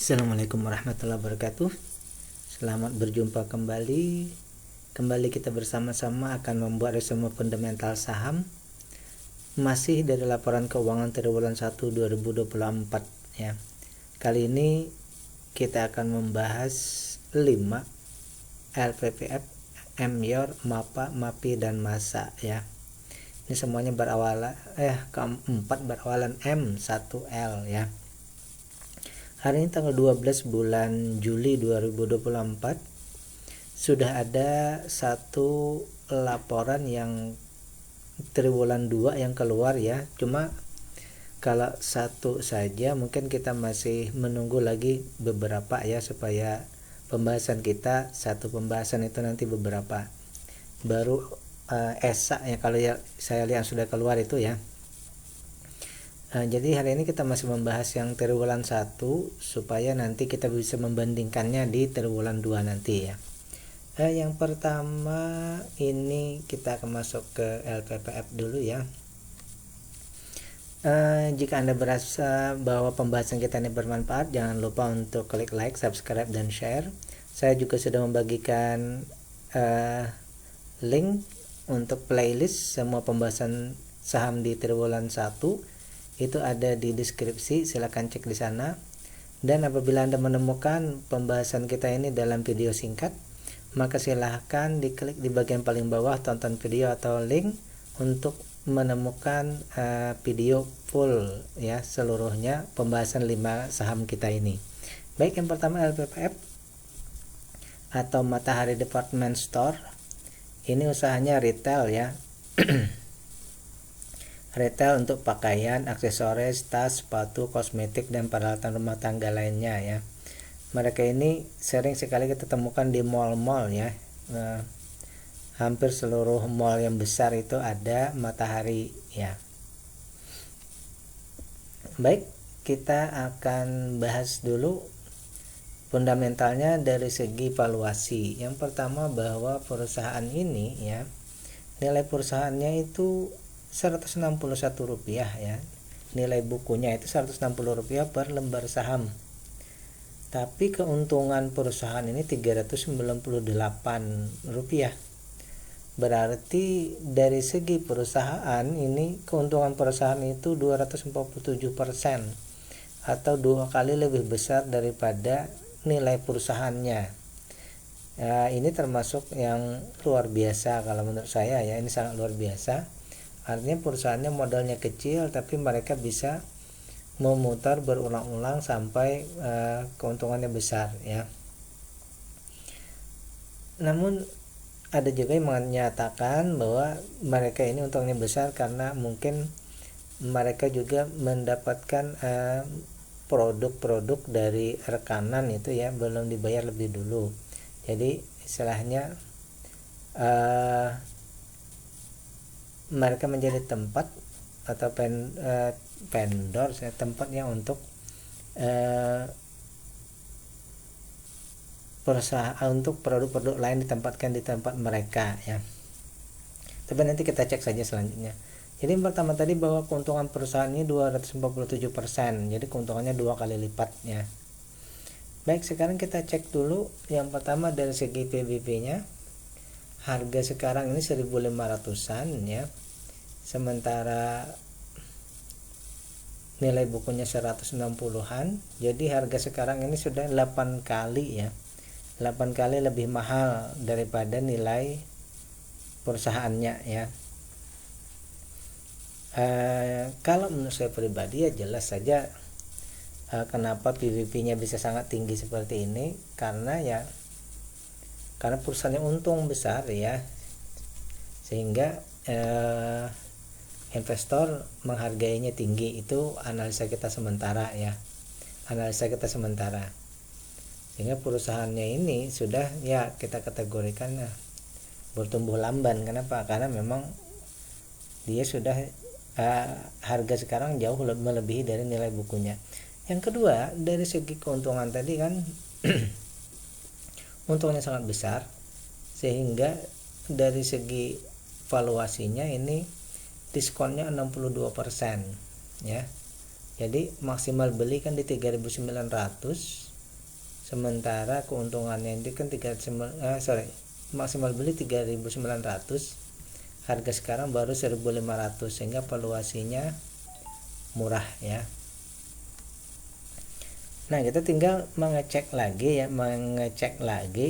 Assalamualaikum warahmatullahi wabarakatuh. Selamat berjumpa kembali. Kembali kita bersama-sama akan membuat resume fundamental saham. Masih dari laporan keuangan triwulan 1 2024 ya. Kali ini kita akan membahas 5 LPPF, MYOR, MAPA, MAPI dan MASA ya. Ini semuanya keempat berawalan M1L ya. Hari ini tanggal 12 bulan Juli 2024 sudah ada satu laporan yang triwulan 2 yang keluar ya. Cuma kalau satu saja mungkin kita masih menunggu lagi beberapa ya, supaya pembahasan kita satu pembahasan itu nanti beberapa. Baru ESA ya, kalau ya saya lihat sudah keluar itu ya. Jadi hari ini kita masih membahas yang triwulan 1 supaya nanti kita bisa membandingkannya di triwulan 2 nanti ya. Yang pertama ini kita akan masuk ke LPPF dulu ya. Jika Anda merasa bahwa pembahasan kita ini bermanfaat, jangan lupa untuk klik like, subscribe, dan share. Saya juga sudah membagikan link untuk playlist semua pembahasan saham di triwulan 1. Itu ada di deskripsi, silakan cek di sana. Dan apabila Anda menemukan pembahasan kita ini dalam video singkat, maka silahkan diklik di bagian paling bawah tonton video atau link untuk menemukan video full ya, seluruhnya pembahasan 5 saham kita ini. Baik, yang pertama LPPF atau Matahari Department Store. Ini usahanya retail ya. Retail untuk pakaian, aksesoris, tas, sepatu, kosmetik, dan peralatan rumah tangga lainnya ya. Mereka ini sering sekali kita temukan di mall-mall ya. Hampir seluruh mall yang besar itu ada Matahari ya. Baik, kita akan bahas dulu fundamentalnya dari segi valuasi. Yang pertama bahwa perusahaan ini ya, nilai perusahaannya itu Rp161 ya. Nilai bukunya itu Rp160 per lembar saham. Tapi keuntungan perusahaan ini Rp398. Berarti dari segi perusahaan ini keuntungan perusahaan itu 247% atau 2 kali lebih besar daripada nilai perusahaannya. Ini termasuk yang luar biasa kalau menurut saya ya. Ini sangat luar biasa. Artinya perusahaannya modalnya kecil tapi mereka bisa memutar berulang-ulang sampai keuntungannya besar ya. Namun ada juga yang menyatakan bahwa mereka ini untungnya besar karena mungkin mereka juga mendapatkan produk-produk dari rekanan itu ya, belum dibayar lebih dulu. Jadi istilahnya mereka menjadi tempat atau vendor tempatnya untuk perusahaan untuk produk-produk lain ditempatkan di tempat mereka ya. Tapi nanti kita cek saja selanjutnya. Jadi yang pertama tadi bahwa keuntungan perusahaan ini 247%, jadi keuntungannya 2 kali lipat ya. Baik, sekarang kita cek dulu yang pertama dari segi PBV-nya. Harga sekarang ini 1.500-an ya. Sementara nilai bukunya 160-an. Jadi harga sekarang ini sudah 8 kali ya. 8 kali lebih mahal daripada nilai perusahaannya ya. Kalau menurut saya pribadi ya jelas saja kenapa PBV-nya bisa sangat tinggi seperti ini, karena perusahaannya untung besar ya, sehingga investor menghargainya tinggi. Itu analisa kita sementara ya, sehingga perusahaannya ini sudah ya kita kategorikan bertumbuh lamban. Kenapa? Karena memang dia sudah harga sekarang jauh melebihi dari nilai bukunya. Yang kedua, dari segi keuntungan tadi kan untungnya sangat besar, sehingga dari segi valuasinya ini diskonnya 62% ya. Jadi maksimal beli kan di 3.900, sementara keuntungannya ini kan maksimal beli 3.900, harga sekarang baru 1.500, sehingga valuasinya murah ya. Nah, kita tinggal mengecek lagi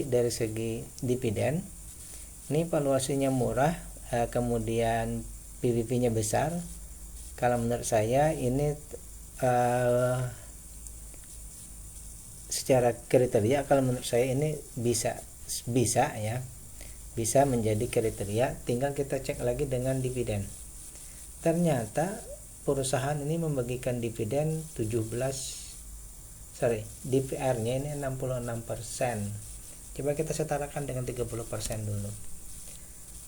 dari segi dividen. Ini valuasinya murah, kemudian PBV-nya besar. Kalau menurut saya ini secara kriteria, kalau menurut saya ini bisa ya, bisa menjadi kriteria. Tinggal kita cek lagi dengan dividen. Ternyata perusahaan ini membagikan dividen DPR-nya ini 66%. Coba kita setarakan dengan 30% dulu.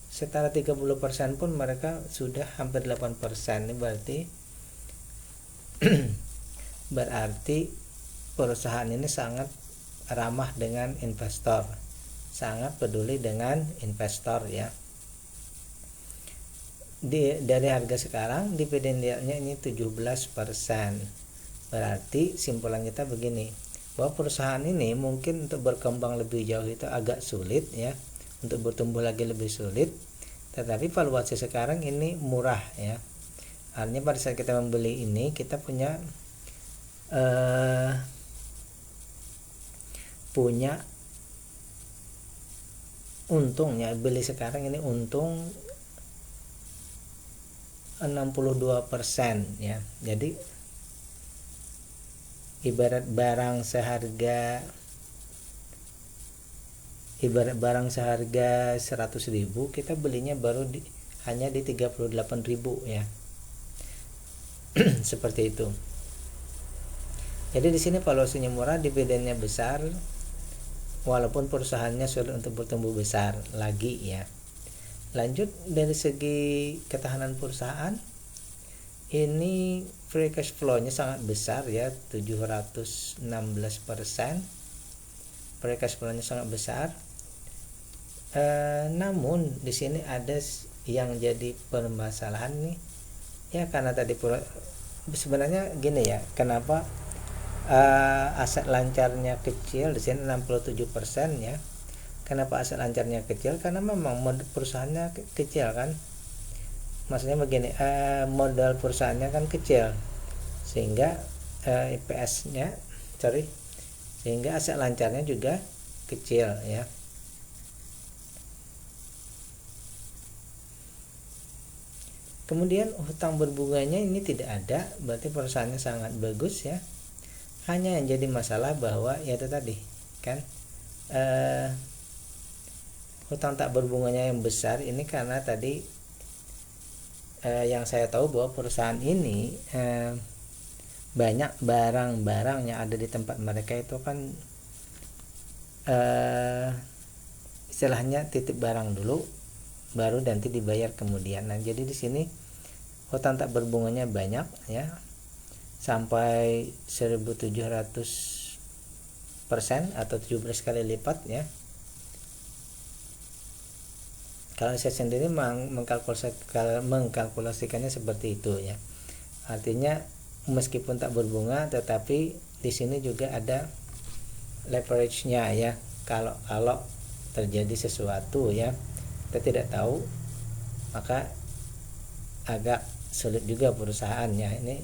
Setara 30% pun mereka sudah hampir 8%. Ini berarti perusahaan ini sangat ramah dengan investor, sangat peduli dengan investor ya. Dari harga sekarang dividen yieldnya ini 17%. Berarti simpulan kita begini, bahwa perusahaan ini mungkin untuk berkembang lebih jauh itu agak sulit ya, untuk bertumbuh lagi lebih sulit, tetapi valuasi sekarang ini murah ya. Artinya pada saat kita membeli ini kita punya untung ya, beli sekarang ini untung 62% ya. Jadi ibarat barang seharga 100.000, kita belinya baru hanya di 38.000 ya. Seperti itu. Jadi di sini valuasinya murah, dividennya besar, walaupun perusahaannya sulit untuk bertumbuh besar lagi ya. Lanjut, dari segi ketahanan perusahaan, ini free cash flow-nya sangat besar ya, 716%. Free cash flow-nya sangat besar. Namun di sini ada yang jadi permasalahan nih ya, karena tadi sebenarnya gini ya, kenapa aset lancarnya kecil di sini 67% ya. Kenapa aset lancarnya kecil? Karena memang perusahaannya kecil kan. Maksudnya begini, modal perusahaannya kan kecil, sehingga sehingga aset lancarnya juga kecil ya. Kemudian hutang berbunganya ini tidak ada, berarti perusahaannya sangat bagus ya. Hanya yang jadi masalah bahwa ya itu tadi kan, hutang tak berbunganya yang besar ini karena tadi yang saya tahu bahwa perusahaan ini banyak barang-barang yang ada di tempat mereka itu kan istilahnya titip barang dulu baru nanti dibayar kemudian. Nah, jadi di sini hutang tak berbunganya banyak ya, sampai 1.700% atau 17 kali lipat ya. Kalau saya sendiri mengkalkulasikannya seperti itu ya. Artinya meskipun tak berbunga, tetapi di sini juga ada leverage-nya ya. Kalau terjadi sesuatu ya, kita tidak tahu, maka agak sulit juga perusahaannya. Ini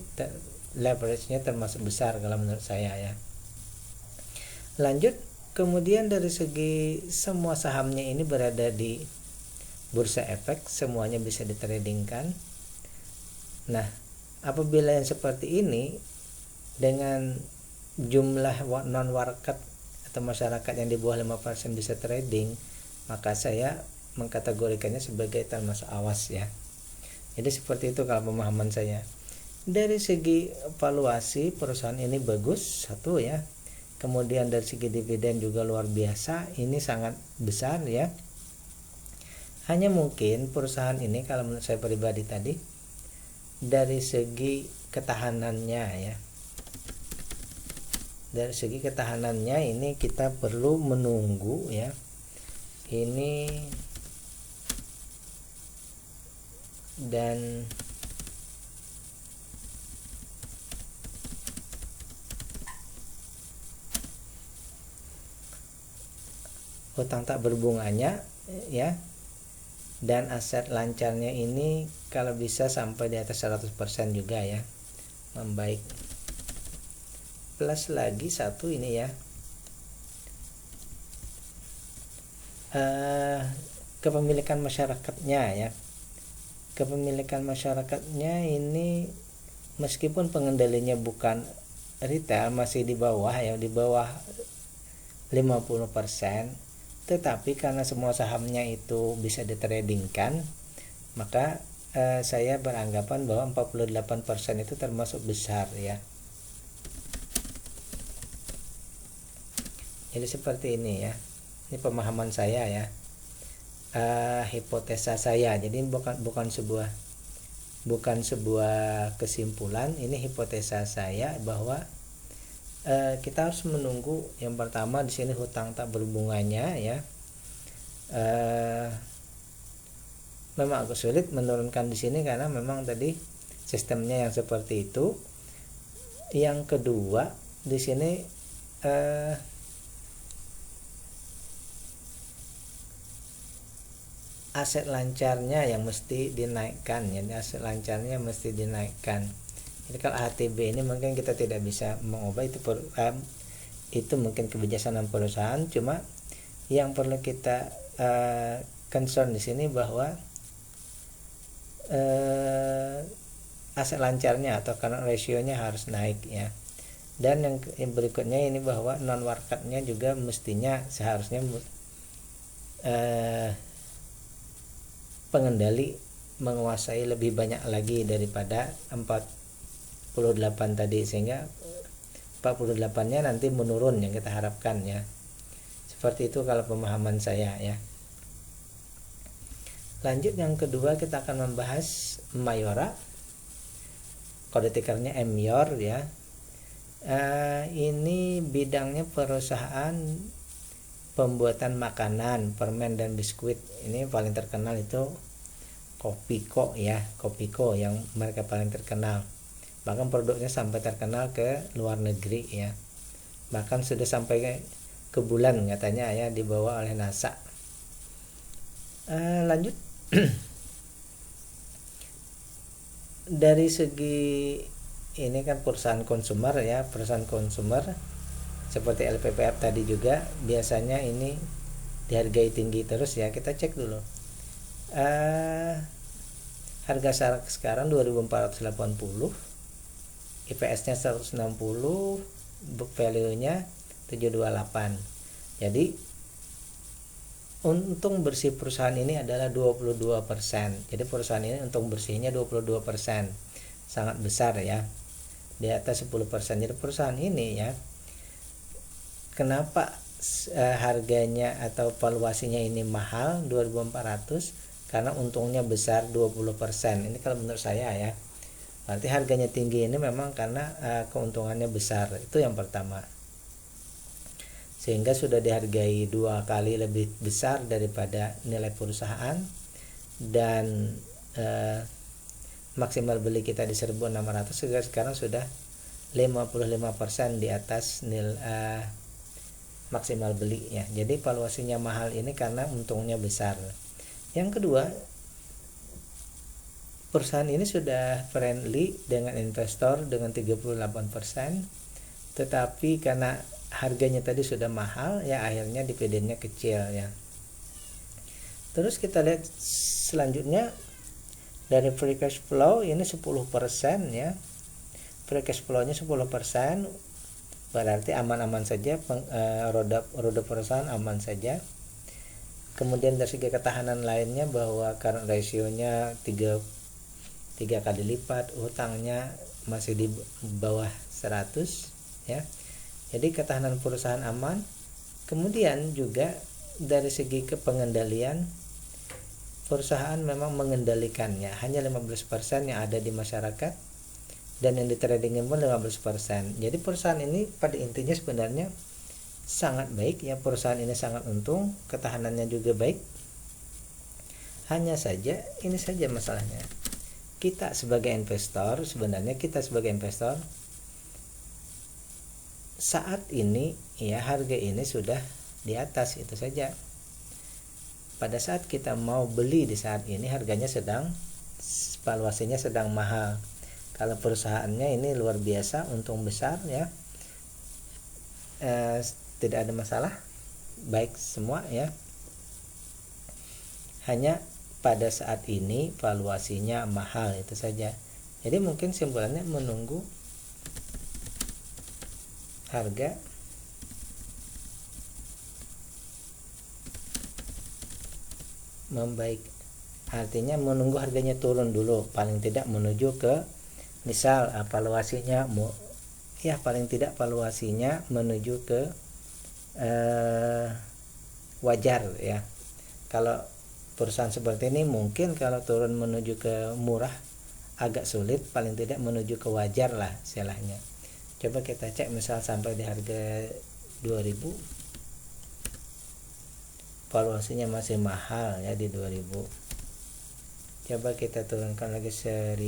leverage-nya termasuk besar kalau menurut saya ya. Lanjut, kemudian dari segi semua sahamnya ini berada di bursa efek, semuanya bisa ditradingkan. Nah, apabila yang seperti ini dengan jumlah non market atau masyarakat yang di bawah 5% bisa trading, maka saya mengkategorikannya sebagai termasuk awas ya. Jadi seperti itu kalau pemahaman saya. Dari segi valuasi perusahaan ini bagus satu ya. Kemudian dari segi dividen juga luar biasa, ini sangat besar ya. Hanya mungkin perusahaan ini kalau menurut saya pribadi tadi, dari segi ketahanannya ya, dari segi ketahanannya ini kita perlu menunggu ya. Ini dan hutang tak berbunganya ya, dan aset lancarnya ini kalau bisa sampai di atas 100% juga ya, membaik. Plus lagi satu ini ya, kepemilikan masyarakatnya ya. Kepemilikan masyarakatnya ini meskipun pengendalinya bukan retail, masih di bawah ya, di bawah 50%, tetapi karena semua sahamnya itu bisa ditradingkan, maka saya beranggapan bahwa 48% itu termasuk besar ya. Jadi seperti ini ya, ini pemahaman saya ya, hipotesa saya. Jadi bukan sebuah kesimpulan, ini hipotesa saya bahwa kita harus menunggu. Yang pertama di sini hutang tak berbunganya ya, memang agak sulit menurunkan di sini karena memang tadi sistemnya yang seperti itu. Yang kedua di sini aset lancarnya yang mesti dinaikkan ya, aset lancarnya mesti dinaikkan. Jadi kalau HTB ini mungkin kita tidak bisa mengubah itu mungkin kebijaksanaan perusahaan, cuma yang perlu kita concern di sini bahwa aset lancarnya atau current ratio-nya harus naik ya. Dan yang berikutnya ini bahwa non marketnya juga mestinya seharusnya pengendali menguasai lebih banyak lagi daripada 48 tadi, sehingga 48-nya nanti menurun yang kita harapkan ya. Seperti itu kalau pemahaman saya ya. Lanjut yang kedua kita akan membahas Mayora, kode tikernya MYOR ya. Ini bidangnya perusahaan pembuatan makanan, permen dan biskuit. Ini paling terkenal itu Kopiko ya, Kopiko yang mereka paling terkenal. Bahkan produknya sampai terkenal ke luar negeri ya. Bahkan sudah sampai ke bulan katanya ya, dibawa oleh NASA. Lanjut. Dari segi ini kan perusahaan konsumer ya, perusahaan konsumer seperti LPPF tadi juga biasanya ini dihargai tinggi terus ya. Kita cek dulu harga sekarang 2480, IPS nya 160, book value nya 728. Jadi untung bersih perusahaan ini adalah 22%. Jadi perusahaan ini untung bersihnya 22%, sangat besar ya, di atas 10%. Jadi perusahaan ini ya, kenapa harganya atau valuasinya ini mahal 2400? Karena untungnya besar 20%. Ini kalau menurut saya ya. Berarti harganya tinggi ini memang karena keuntungannya besar. Itu yang pertama. Sehingga sudah dihargai 2 kali lebih besar daripada nilai perusahaan, dan maksimal beli kita di 1600, sekarang sudah 55% di atas nilai maksimal beli ya. Jadi valuasinya mahal ini karena untungnya besar. Yang kedua, perusahaan ini sudah friendly dengan investor dengan 38%, tetapi karena harganya tadi sudah mahal ya, akhirnya dividennya kecil ya. Terus kita lihat selanjutnya dari free cash flow ini 10% ya. Free cash flow-nya 10%, berarti aman-aman saja, roda perusahaan aman saja. Kemudian dari segi ketahanan lainnya bahwa current ratio-nya 3 kali lipat, hutangnya masih di bawah 100 ya. Jadi ketahanan perusahaan aman. Kemudian juga dari segi kepengendalian, perusahaan memang mengendalikannya, hanya 15% yang ada di masyarakat, dan yang di tradingin pun 15%. Jadi perusahaan ini pada intinya sebenarnya sangat baik ya, perusahaan ini sangat untung, ketahanannya juga baik. Hanya saja ini saja masalahnya, kita sebagai investor saat ini ya, harga ini sudah di atas, itu saja. pada saat kita mau beli di saat ini harganya valuasinya sedang mahal. Kalau perusahaannya ini luar biasa, untung besar ya, tidak ada masalah, baik semua ya. Hanya pada saat ini valuasinya mahal, itu saja. Jadi mungkin simpulannya menunggu harga membaik, artinya menunggu harganya turun dulu, paling tidak menuju ke misal valuasinya paling tidak valuasinya menuju ke wajar ya. Kalau perusahaan seperti ini mungkin kalau turun menuju ke murah agak sulit, paling tidak menuju ke wajar lah istilahnya. Coba kita cek misal sampai di harga 2000, valuasinya masih mahal ya di 2000. Coba kita turunkan lagi 1000.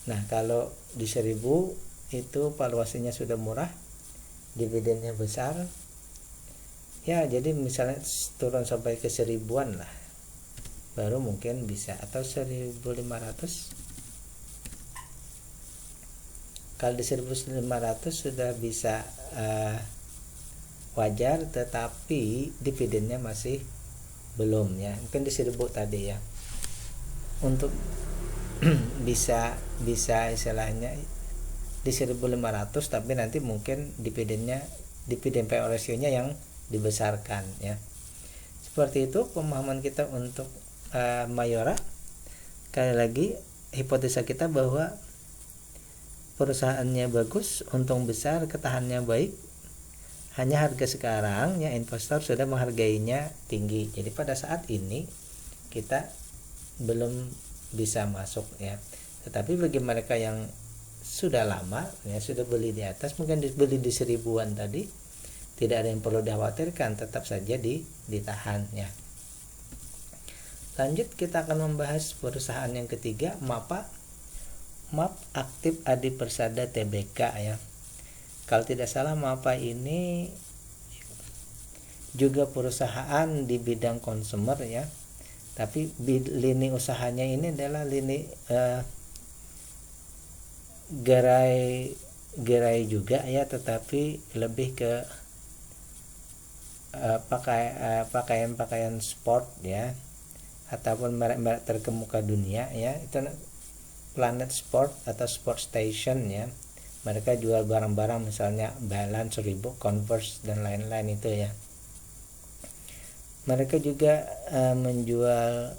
Nah, kalau di 1000 itu valuasinya sudah murah, dividennya besar. Ya, jadi misalnya turun sampai ke 1000-an lah. Baru mungkin bisa, atau 1500. Kalau di 1500 sudah bisa wajar, tetapi dividennya masih belum ya. Mungkin di 1000 tadi ya. Untuk bisa istilahnya di 1500, tapi nanti mungkin dividen payout ratio-nya yang dibesarkan ya. Seperti itu pemahaman kita untuk Mayora. Sekali lagi hipotesa kita bahwa perusahaannya bagus, untung besar, ketahanannya baik. Hanya harga sekarang ya investor sudah menghargainya tinggi. Jadi pada saat ini kita belum bisa masuk ya. Tetapi bagi mereka yang sudah lama ya, sudah beli di atas, mungkin beli di 1000-an tadi, tidak ada yang perlu dikhawatirkan, tetap saja ditahan ya. Lanjut kita akan membahas perusahaan yang ketiga, MAP Aktif Adi Persada Tbk ya. Kalau tidak salah MAPA ini juga perusahaan di bidang konsumer ya. Tapi lini usahanya ini adalah lini gerai juga ya, tetapi lebih ke pakaian sport ya, ataupun merek-merek terkemuka dunia ya. Itu Planet Sport atau Sport Station ya. Mereka jual barang-barang misalnya Balance, Reebok, Converse dan lain-lain itu ya. Mereka juga menjual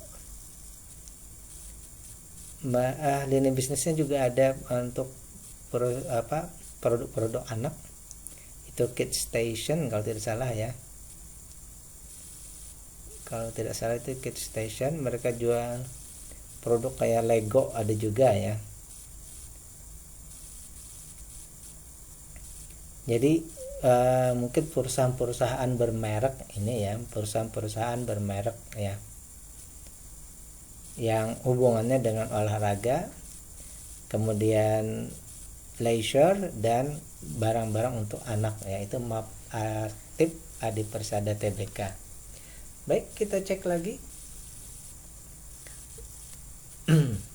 lini bisnisnya juga ada untuk produk-produk anak, itu Kids Station kalau tidak salah ya. Kalau tidak salah itu Kids Station. Mereka jual produk kayak Lego ada juga ya. Jadi mungkin perusahaan-perusahaan bermerek ini ya, perusahaan-perusahaan bermerek ya, yang hubungannya dengan olahraga, kemudian leisure dan barang-barang untuk anak ya. Itu MAP Aktif Adi Persada Tbk. Baik, kita cek lagi.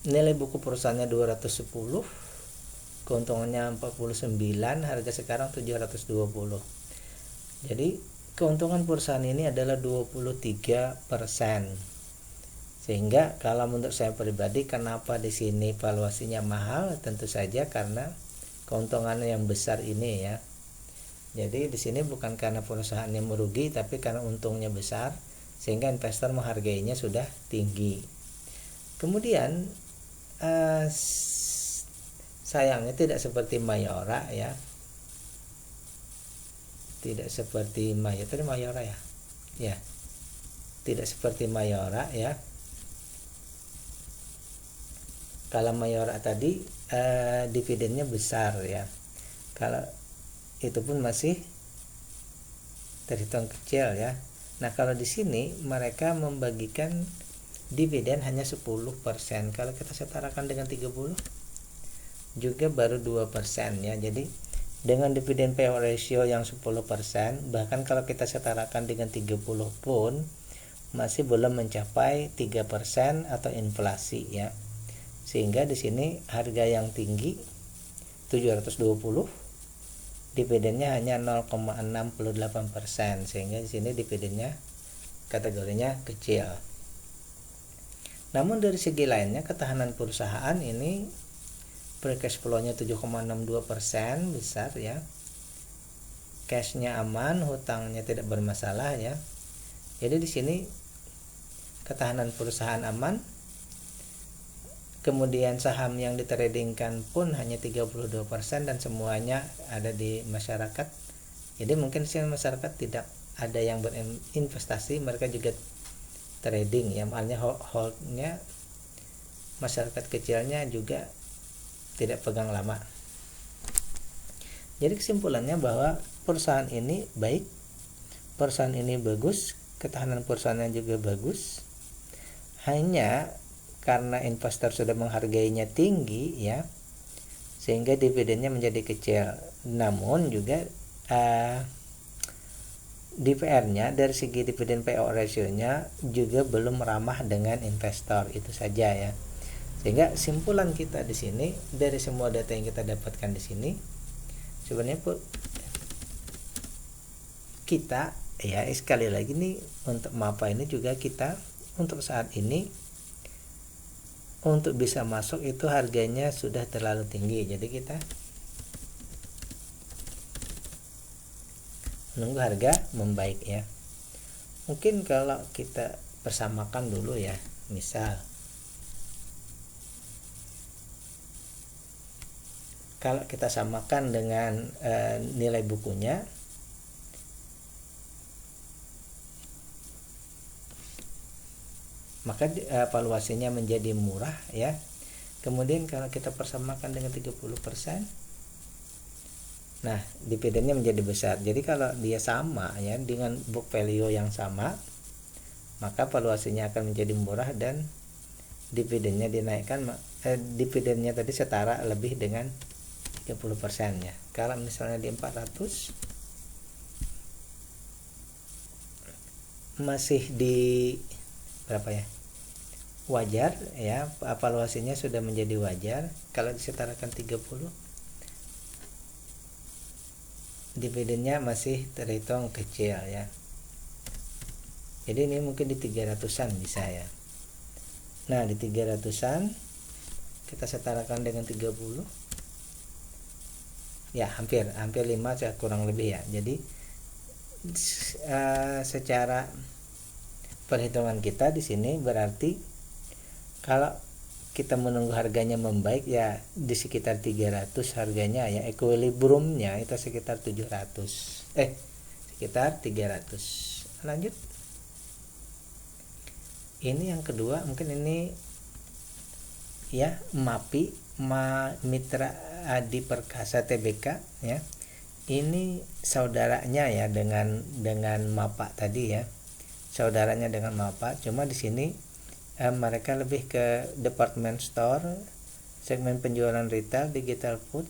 Nilai buku perusahaannya 210, keuntungannya 49, harga sekarang 720. Jadi keuntungan perusahaan ini adalah 23%. Sehingga kalau menurut saya pribadi, kenapa di sini valuasinya mahal? Tentu saja karena keuntungan yang besar ini ya. Jadi di sini bukan karena perusahaannya merugi, tapi karena untungnya besar, sehingga investor menghargainya sudah tinggi. Kemudian sayangnya tidak seperti Mayora ya. Tidak seperti Mayora ya. Ya. Tidak seperti Mayora ya. Kalau Mayora tadi dividennya besar ya. Kalau itu pun masih terhitung kecil ya. Nah, kalau di sini mereka membagikan dividen hanya 10%. Kalau kita setarakan dengan 30 juga baru 2% ya. Jadi dengan dividen payout ratio yang 10%, bahkan kalau kita setarakan dengan 30 pun masih belum mencapai 3% atau inflasi ya. Sehingga di sini harga yang tinggi 720, dividennya hanya 0,68%, sehingga di sini dividennya kategorinya kecil. Namun dari segi lainnya, ketahanan perusahaan ini free cash flow-nya 7,62%, besar ya. Cash-nya aman, hutangnya tidak bermasalah ya. Jadi di sini ketahanan perusahaan aman. Kemudian saham yang ditradingkan pun hanya 32% dan semuanya ada di masyarakat. Jadi mungkin sih masyarakat tidak ada yang berinvestasi, mereka juga trading ya, makanya holdnya masyarakat kecilnya juga tidak pegang lama. Jadi kesimpulannya bahwa perusahaan ini baik, perusahaan ini bagus, ketahanan perusahaannya juga bagus. Hanya karena investor sudah menghargainya tinggi ya, sehingga dividennya menjadi kecil. Namun juga DPR-nya dari segi dividen payout ratio-nya juga belum ramah dengan investor, itu saja ya. Sehingga simpulan kita di sini dari semua data yang kita dapatkan di sini, sebenarnya kita ya, sekali lagi nih, untuk MAPA ini juga kita untuk saat ini untuk bisa masuk itu harganya sudah terlalu tinggi. Jadi kita menunggu harga membaik ya. Mungkin kalau kita persamakan dulu ya, misal kalau kita samakan dengan nilai bukunya, maka valuasinya menjadi murah ya. Kemudian kalau kita persamakan dengan 30%, nah dividennya menjadi besar. Jadi kalau dia sama ya dengan book value yang sama, maka valuasinya akan menjadi murah dan dividennya dinaikkan. Dividennya tadi setara lebih dengan 30% ya. Kalau misalnya di 400 masih di berapa ya, wajar ya, valuasinya sudah menjadi wajar. Kalau disetarakan 30, dividennya masih terhitung kecil ya. Jadi ini mungkin di 300-an bisa ya. Nah di 300-an kita setarakan dengan 30 ya, hampir 5 kurang lebih ya. Jadi secara perhitungan kita di sini berarti kalau kita menunggu harganya membaik ya di sekitar 300 harganya ya, equilibriumnya itu sekitar 300. Lanjut, ini yang kedua, mungkin ini ya, MAPI, Mitra Adi Perkasa Tbk ya. Ini saudaranya ya dengan MAPA tadi ya, saudaranya dengan MAPA, cuma di sini mereka lebih ke department store, segmen penjualan retail, digital food,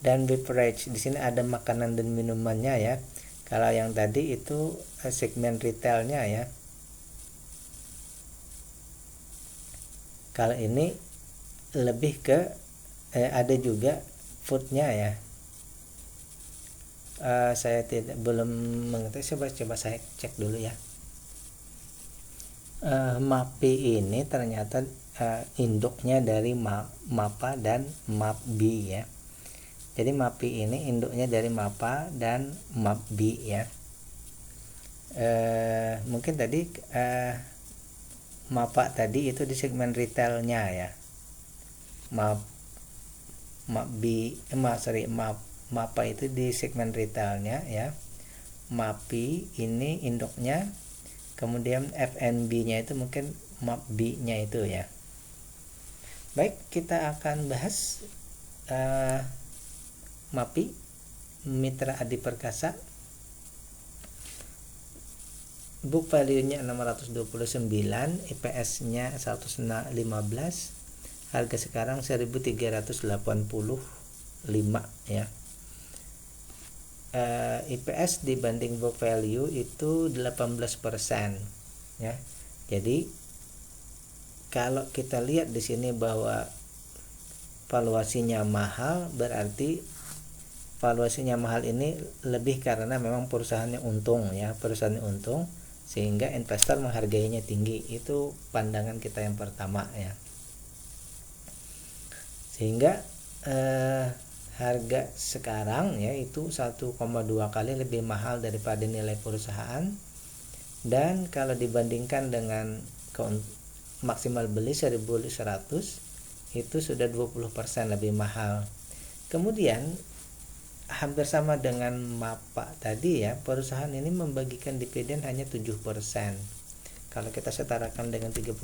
dan beverage. Di sini ada makanan dan minumannya ya. Kalau yang tadi itu segmen retailnya ya. Kalau ini lebih ke ada juga foodnya ya. Saya belum mengerti, coba saya cek dulu ya. MAPI ini ternyata induknya dari MAPA dan MAPBI ya. Jadi MAPI ini induknya dari MAPA dan MAPBI ya. Mungkin tadi MAPA tadi itu di segmen retailnya ya. MAPA itu di segmen retailnya ya. MAPI ini induknya, kemudian FNB-nya itu mungkin MAPB-nya itu ya. Baik, kita akan bahas MAPI, Mitra Adi Perkasa. Book value-nya 629, EPS-nya 115, harga sekarang 1380 ya. EPS dibanding book value itu 18% ya. Jadi kalau kita lihat di sini bahwa valuasinya mahal, berarti valuasinya mahal ini lebih karena memang perusahaannya untung ya, perusahaannya untung sehingga investor menghargainya tinggi. Itu pandangan kita yang pertama ya. Sehingga harga sekarang ya itu 1,2 kali lebih mahal daripada nilai perusahaan, dan kalau dibandingkan dengan maksimal beli 1.100 itu sudah 20% lebih mahal. Kemudian hampir sama dengan MAPA tadi ya, perusahaan ini membagikan dividen hanya 7%. Kalau kita setarakan dengan 30%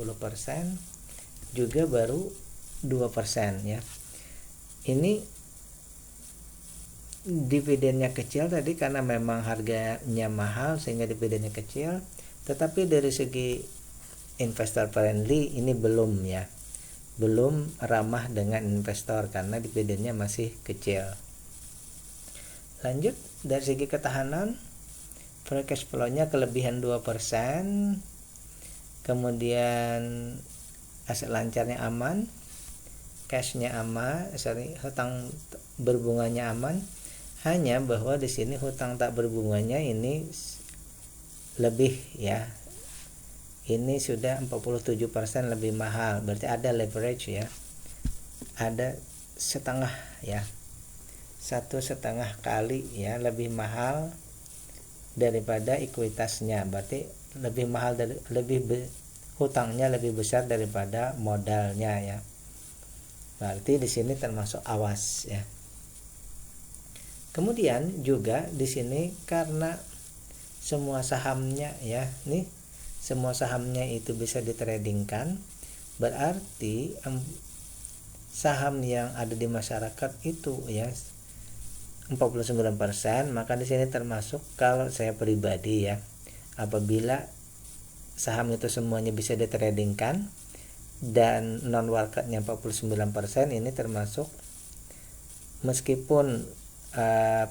juga baru 2% ya. Ini dividennya kecil tadi karena memang harganya mahal sehingga dividennya kecil, tetapi dari segi investor friendly ini belum ya, belum ramah dengan investor karena dividennya masih kecil. Lanjut, dari segi ketahanan, free cash flow-nya kelebihan 2%, kemudian aset lancarnya aman, cashnya aman, hutang berbunganya aman. Hanya bahwa di sini hutang tak berbunganya ini lebih ya. Ini sudah 47% lebih mahal. Berarti ada leverage ya. Ada setengah ya. 1,5 kali ya lebih mahal daripada ekuitasnya. Berarti lebih mahal dari hutangnya lebih besar daripada modalnya ya. Berarti di sini termasuk awas ya. Kemudian juga di sini karena semua sahamnya ya, nih semua sahamnya itu bisa ditradingkan, berarti saham yang ada di masyarakat itu ya 49%, maka di sini termasuk kalau saya pribadi ya, apabila saham itu semuanya bisa ditradingkan dan non marketnya 49%, ini termasuk meskipun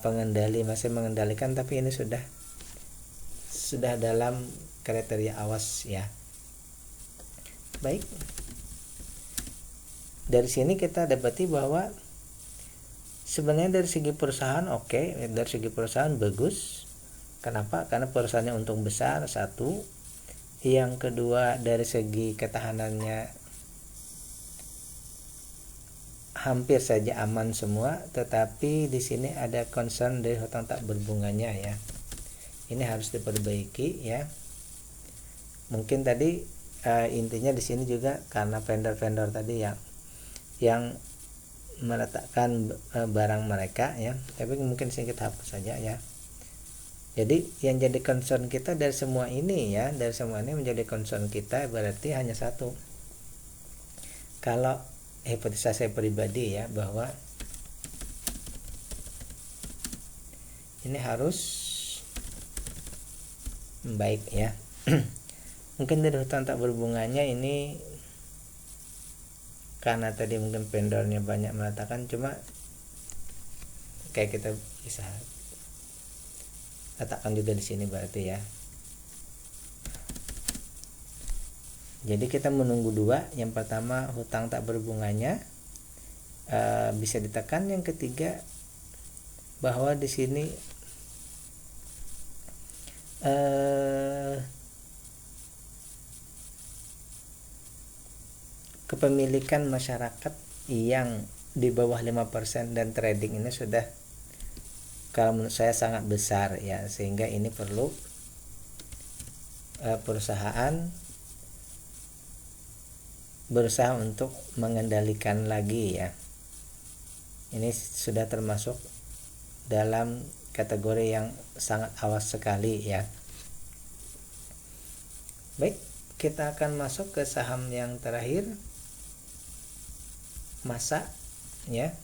pengendali masih mengendalikan, tapi ini sudah dalam kriteria awas ya. Baik, dari sini kita dapati bahwa sebenarnya dari segi perusahaan oke, dari segi perusahaan bagus. Kenapa? Karena perusahaannya untung besar, satu. Yang kedua, dari segi ketahanannya hampir saja aman semua, tetapi di sini ada concern dari hutang tak berbunganya ya. Ini harus diperbaiki ya. Mungkin tadi intinya di sini juga karena vendor-vendor tadi yang meletakkan barang mereka ya, tapi mungkin sedikit hapus saja ya. Jadi yang jadi concern kita dari semua ini ya, dari semua ini menjadi concern kita berarti hanya satu. Kalau hipotesa saya pribadi ya, bahwa ini harus baik ya. Mungkin dari hutang tak berbunganya ini karena tadi mungkin vendornya banyak meletakkan, cuma kayak kita bisa letakkan juga di sini berarti ya. Jadi kita menunggu dua. Yang pertama hutang tak berbunganya bisa ditekan. Yang ketiga bahwa di sini kepemilikan masyarakat yang di bawah 5% dan trading ini sudah, kalau menurut saya sangat besar ya, sehingga ini perlu perusahaan berusaha untuk mengendalikan lagi ya. Ini sudah termasuk dalam kategori yang sangat awas sekali ya. Baik, kita akan masuk ke saham yang terakhir, MASA ya,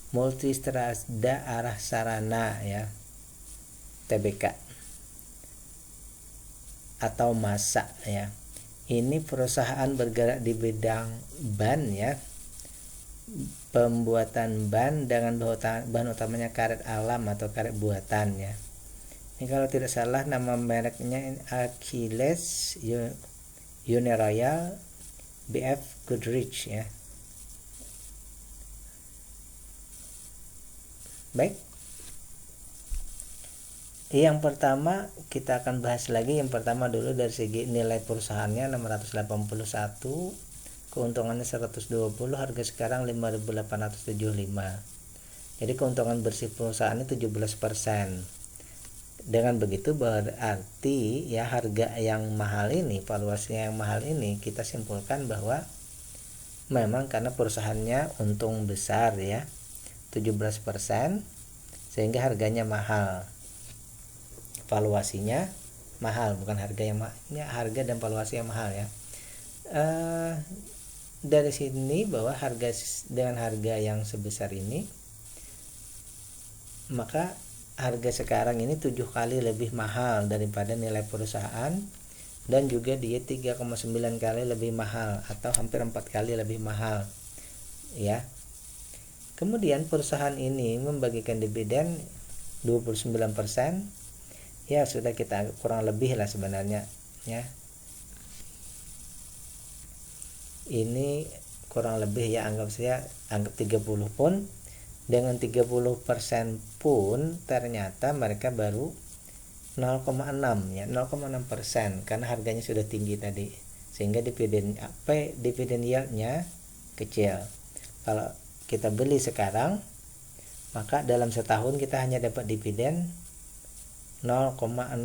Multistrada Arah Sarana ya, TBK atau MASA ya. Ini perusahaan bergerak di bidang ban ya, pembuatan ban dengan bahan utamanya karet alam atau karet buatan ya. Ini kalau tidak salah nama mereknya Achilles Uniroyal BF Goodrich ya. Baik, yang pertama kita akan bahas lagi. Yang pertama dulu dari segi nilai perusahaannya 681, keuntungannya 120, harga sekarang 5.875. Jadi keuntungan bersih perusahaannya 17%. Dengan begitu berarti ya harga yang mahal ini, valuasinya yang mahal ini, kita simpulkan bahwa memang karena perusahaannya untung besar ya, 17%, sehingga harganya mahal. Valuasinya mahal, bukan harga yang mahal, harga dan valuasi yang mahal ya. Dari sini bahwa dengan harga yang sebesar ini, maka harga sekarang ini 7 kali lebih mahal daripada nilai perusahaan, dan juga dia 3,9 kali lebih mahal atau hampir 4 kali lebih mahal ya. Kemudian perusahaan ini membagikan dividen 29%. Ya sudah, kita kurang lebih lah sebenarnya ya. Ini kurang lebih ya, anggap 30 pun. Dengan 30% pun ternyata mereka baru 0,6 ya, 0,6%, karena harganya sudah tinggi tadi, sehingga dividen yieldnya kecil. Kalau kita beli sekarang, maka dalam setahun kita hanya dapat dividen 0,60%.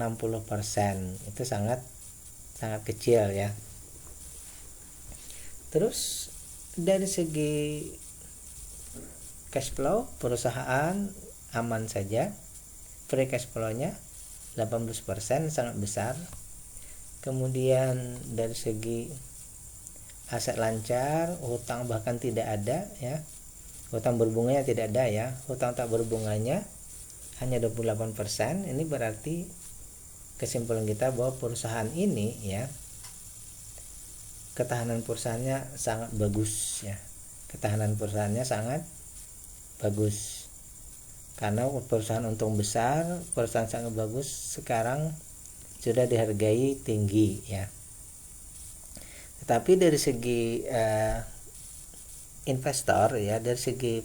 Itu sangat kecil ya. Terus dari segi cash flow, perusahaan aman saja. Free cash flow-nya 18%, sangat besar. Kemudian dari segi aset lancar, hutang bahkan tidak ada ya. Hutang berbunganya tidak ada ya. Hutang tak berbunganya hanya 28%. Ini berarti kesimpulan kita bahwa perusahaan ini ya, ketahanan perusahaannya sangat bagus ya. Ketahanan perusahaannya sangat bagus. Karena perusahaan untung besar, perusahaan sangat bagus, sekarang sudah dihargai tinggi ya. Tetapi dari segi investor ya, dari segi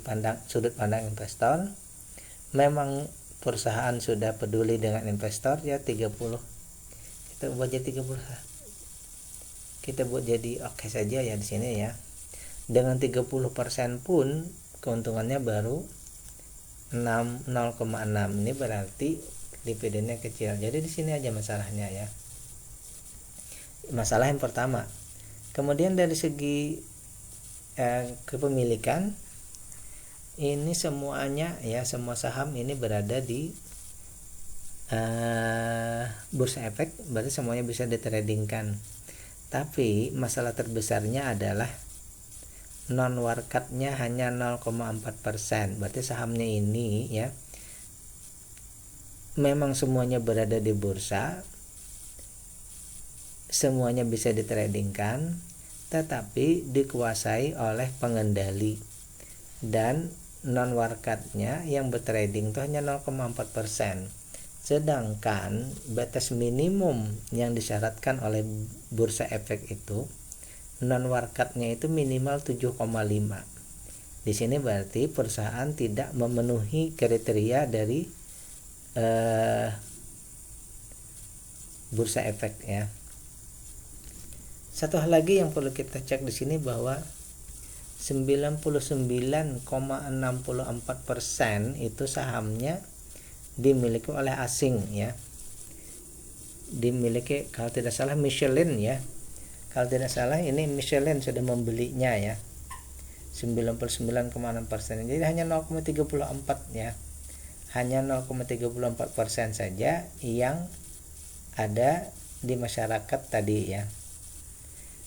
sudut pandang investor, memang perusahaan sudah peduli dengan investor ya. 30 kita buat jadi 30, kita buat jadi oke saja ya di sini ya. Dengan 30% pun keuntungannya baru 0,6. Ini berarti dividennya kecil. Jadi di sini aja masalahnya ya. Masalah yang pertama. Kemudian dari segi kepemilikan, ini semuanya ya, semua saham ini berada di bursa efek, berarti semuanya bisa ditradingkan. Tapi masalah terbesarnya adalah non warkatnya hanya 0,4%. Berarti sahamnya ini ya, memang semuanya berada di bursa, semuanya bisa ditradingkan, tetapi dikuasai oleh pengendali, dan non warkatnya yang bertrading itu hanya 0,4%. Sedangkan batas minimum yang disyaratkan oleh bursa efek itu, non warkatnya itu minimal 7,5. Di sini berarti perusahaan tidak memenuhi kriteria dari bursa efek ya. Satu hal lagi yang perlu kita cek di sini bahwa 99,64% itu sahamnya dimiliki oleh asing ya. Dimiliki, kalau tidak salah Michelin ya. Kalau tidak salah ini Michelin sudah membelinya ya. 99,6%. Jadi hanya 0,34 ya. Hanya 0,34% saja yang ada di masyarakat tadi ya.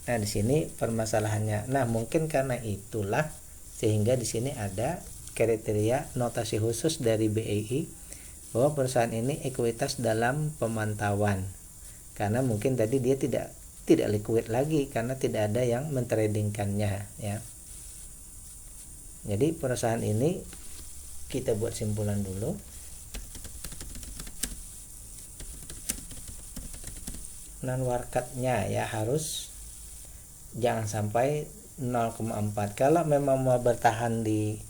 Nah, di sini permasalahannya. Nah, mungkin karena itulah sehingga di sini ada kriteria notasi khusus dari BEI bahwa perusahaan ini ekuitas dalam pemantauan. Karena mungkin tadi dia tidak liquid lagi karena tidak ada yang mentradingkannya ya. Jadi perusahaan ini kita buat simpulan dulu. Non-marketnya ya harus jangan sampai 0,4. Kalau memang mau bertahan di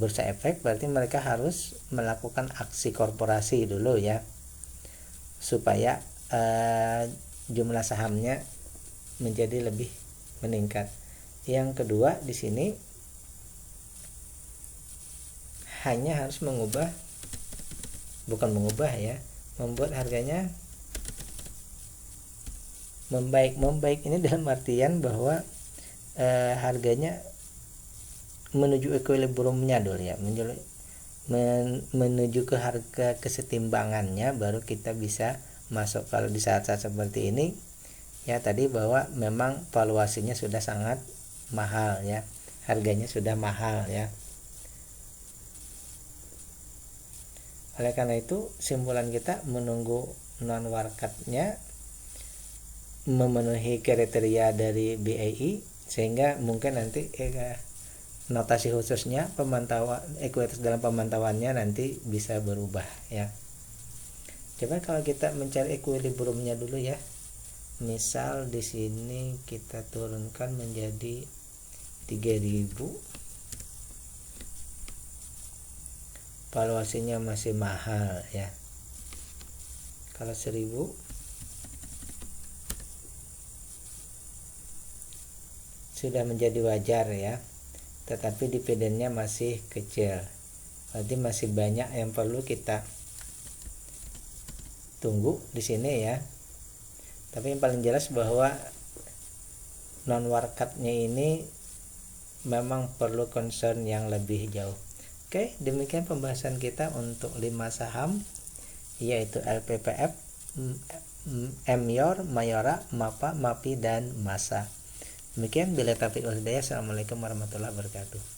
bursa efek, berarti mereka harus melakukan aksi korporasi dulu ya, supaya jumlah sahamnya menjadi lebih meningkat. Yang kedua di sini hanya harus membuat harganya membaik ini dalam artian bahwa harganya menuju equilibriumnya dulu ya, menuju ke harga kesetimbangannya, baru kita bisa masuk. Kalau di saat-saat seperti ini ya tadi bahwa memang valuasinya sudah sangat mahal ya, harganya sudah mahal ya. Oleh karena itu simpulan kita menunggu non-marketnya memenuhi kriteria dari BEI, sehingga mungkin nanti notasi khususnya pemantauan ekuitas dalam pemantauannya nanti bisa berubah ya. Coba kalau kita mencari equilibriumnya dulu ya. Misal di sini kita turunkan menjadi 3000. Valuasinya masih mahal ya. Kalau 1000 sudah menjadi wajar ya, tetapi dividennya masih kecil, berarti masih banyak yang perlu kita tunggu di sini ya. Tapi yang paling jelas bahwa non-marketnya ini memang perlu concern yang lebih jauh. Oke, demikian pembahasan kita untuk 5 saham, yaitu LPPF, Emyor, Mayora, MAPA, MAPI, dan Masa. Demikian, bila taufiq wal hidayah. Assalamualaikum warahmatullahi wabarakatuh.